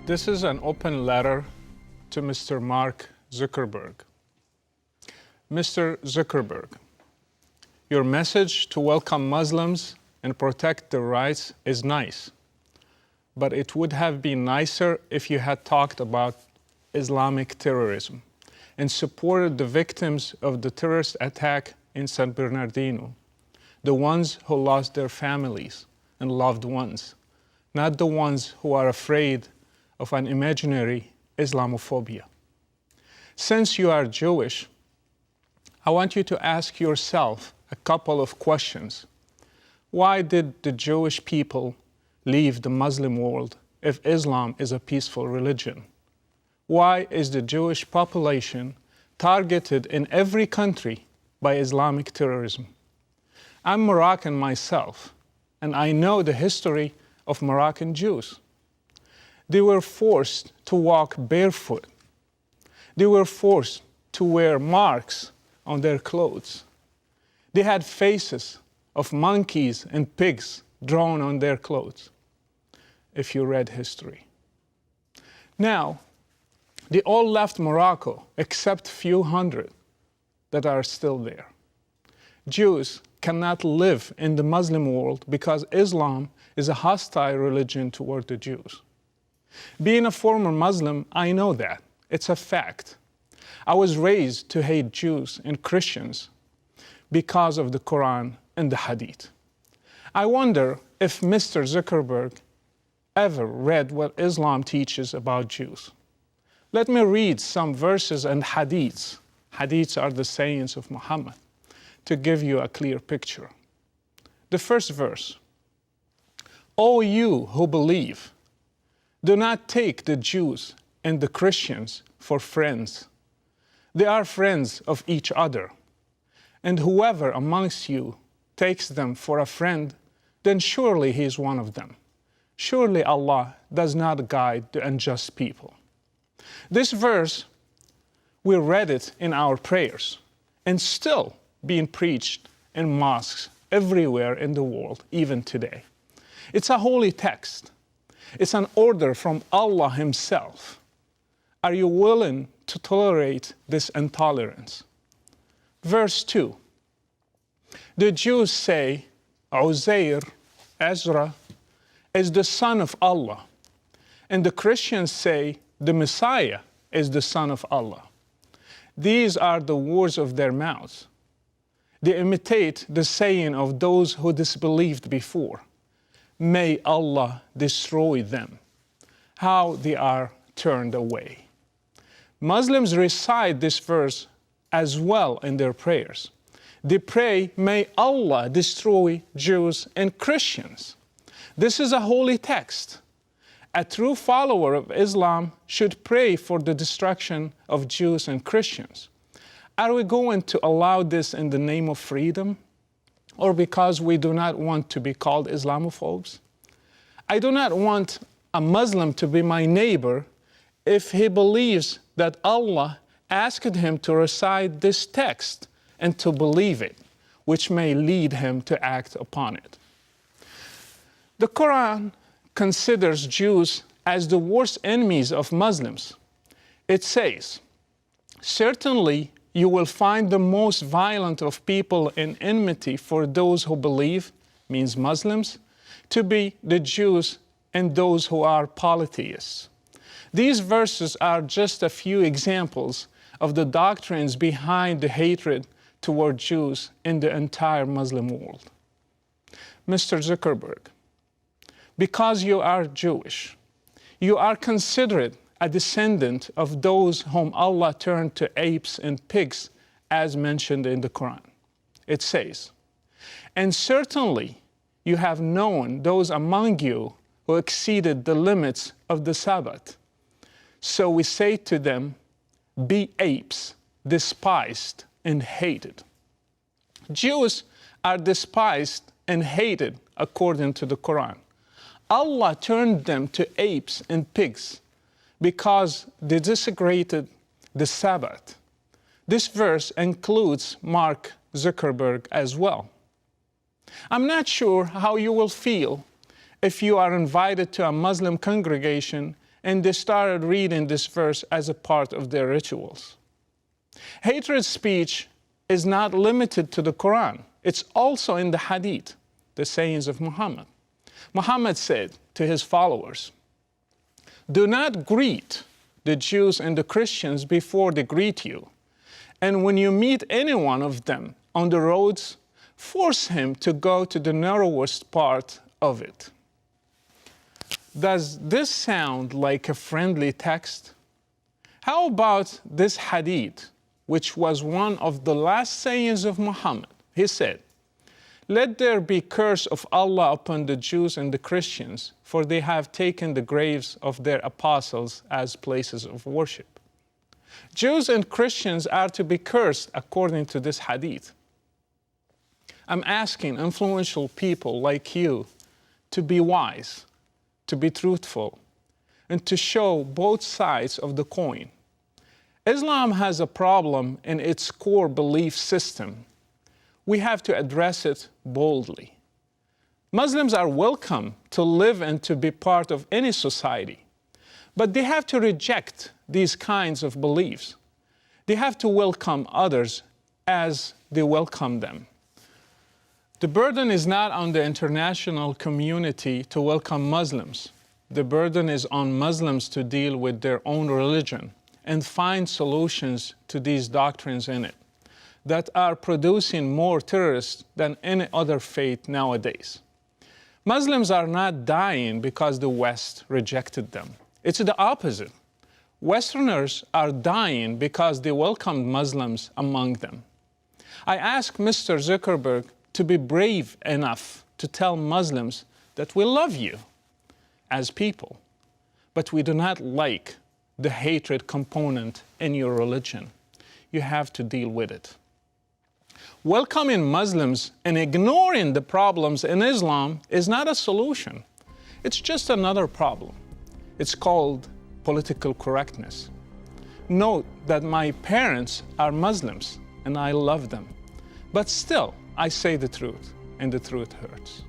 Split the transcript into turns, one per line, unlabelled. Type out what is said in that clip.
This is an open letter to Mr. Mark Zuckerberg. Mr. Zuckerberg, your message to welcome Muslims and protect their rights is nice, but it would have been nicer if you had talked about Islamic terrorism and supported the victims of the terrorist attack in San Bernardino, the ones who lost their families and loved ones, not the ones who are afraid of an imaginary Islamophobia. Since you are Jewish, I want you to ask yourself a couple of questions. Why did the Jewish people leave the Muslim world if Islam is a peaceful religion? Why is the Jewish population targeted in every country by Islamic terrorism? I'm Moroccan myself, and I know the history of Moroccan Jews. They were forced to walk barefoot. They were forced to wear marks on their clothes. They had faces of monkeys and pigs drawn on their clothes, if you read history. Now, they all left Morocco except a few hundred that are still there. Jews cannot live in the Muslim world because Islam is a hostile religion toward the Jews. Being a former Muslim, I know that. It's a fact. I was raised to hate Jews and Christians because of the Quran and the Hadith. I wonder if Mr. Zuckerberg ever read what Islam teaches about Jews. Let me read some verses and hadiths. Hadiths are the sayings of Muhammad, to give you a clear picture. The first verse, O you who believe, do not take the Jews and the Christians for friends. They are friends of each other. And whoever amongst you takes them for a friend, then surely he is one of them. Surely Allah does not guide the unjust people. This verse, we read it in our prayers and still being preached in mosques everywhere in the world, even today. It's a holy text. It's an order from Allah Himself. Are you willing to tolerate this intolerance? Verse 2. The Jews say, Uzair, Ezra, is the son of Allah. And the Christians say, the Messiah is the son of Allah. These are the words of their mouths. They imitate the saying of those who disbelieved before. May Allah destroy them. How they are turned away. Muslims recite this verse as well in their prayers. They pray, may Allah destroy Jews and Christians. This is a holy text. A true follower of Islam should pray for the destruction of Jews and Christians. Are we going to allow this in the name of freedom? Or because we do not want to be called Islamophobes? I do not want a Muslim to be my neighbor if he believes that Allah asked him to recite this text and to believe it, which may lead him to act upon it. The Quran considers Jews as the worst enemies of Muslims. It says, certainly you will find the most violent of people in enmity for those who believe, means Muslims, to be the Jews and those who are polytheists. These verses are just a few examples of the doctrines behind the hatred toward Jews in the entire Muslim world. Mr. Zuckerberg, because you are Jewish, you are considered a descendant of those whom Allah turned to apes and pigs, as mentioned in the Quran. It says, and certainly you have known those among you who exceeded the limits of the Sabbath. So we say to them, be apes, despised and hated. Jews are despised and hated according to the Quran. Allah turned them to apes and pigs because they desecrated the Sabbath. This verse includes Mark Zuckerberg as well. I'm not sure how you will feel if you are invited to a Muslim congregation and they started reading this verse as a part of their rituals. Hatred speech is not limited to the Quran. It's also in the Hadith, the sayings of Muhammad. Muhammad said to his followers, "Do not greet the Jews and the Christians before they greet you. And when you meet any one of them on the roads, force him to go to the narrowest part of it." Does this sound like a friendly text? How about this hadith, which was one of the last sayings of Muhammad? He said, "Let there be curse of Allah upon the Jews and the Christians, for they have taken the graves of their apostles as places of worship." Jews and Christians are to be cursed according to this hadith. I'm asking influential people like you to be wise, to be truthful, and to show both sides of the coin. Islam has a problem in its core belief system. We have to address it boldly. Muslims are welcome to live and to be part of any society, but they have to reject these kinds of beliefs. They have to welcome others as they welcome them. The burden is not on the international community to welcome Muslims. The burden is on Muslims to deal with their own religion and find solutions to these doctrines in it that are producing more terrorists than any other faith nowadays. Muslims are not dying because the West rejected them. It's the opposite. Westerners are dying because they welcomed Muslims among them. I ask Mr. Zuckerberg to be brave enough to tell Muslims that we love you as people, but we do not like the hatred component in your religion. You have to deal with it. Welcoming Muslims and ignoring the problems in Islam is not a solution. It's just another problem. It's called political correctness. Note that my parents are Muslims and I love them. But still, I say the truth, and the truth hurts.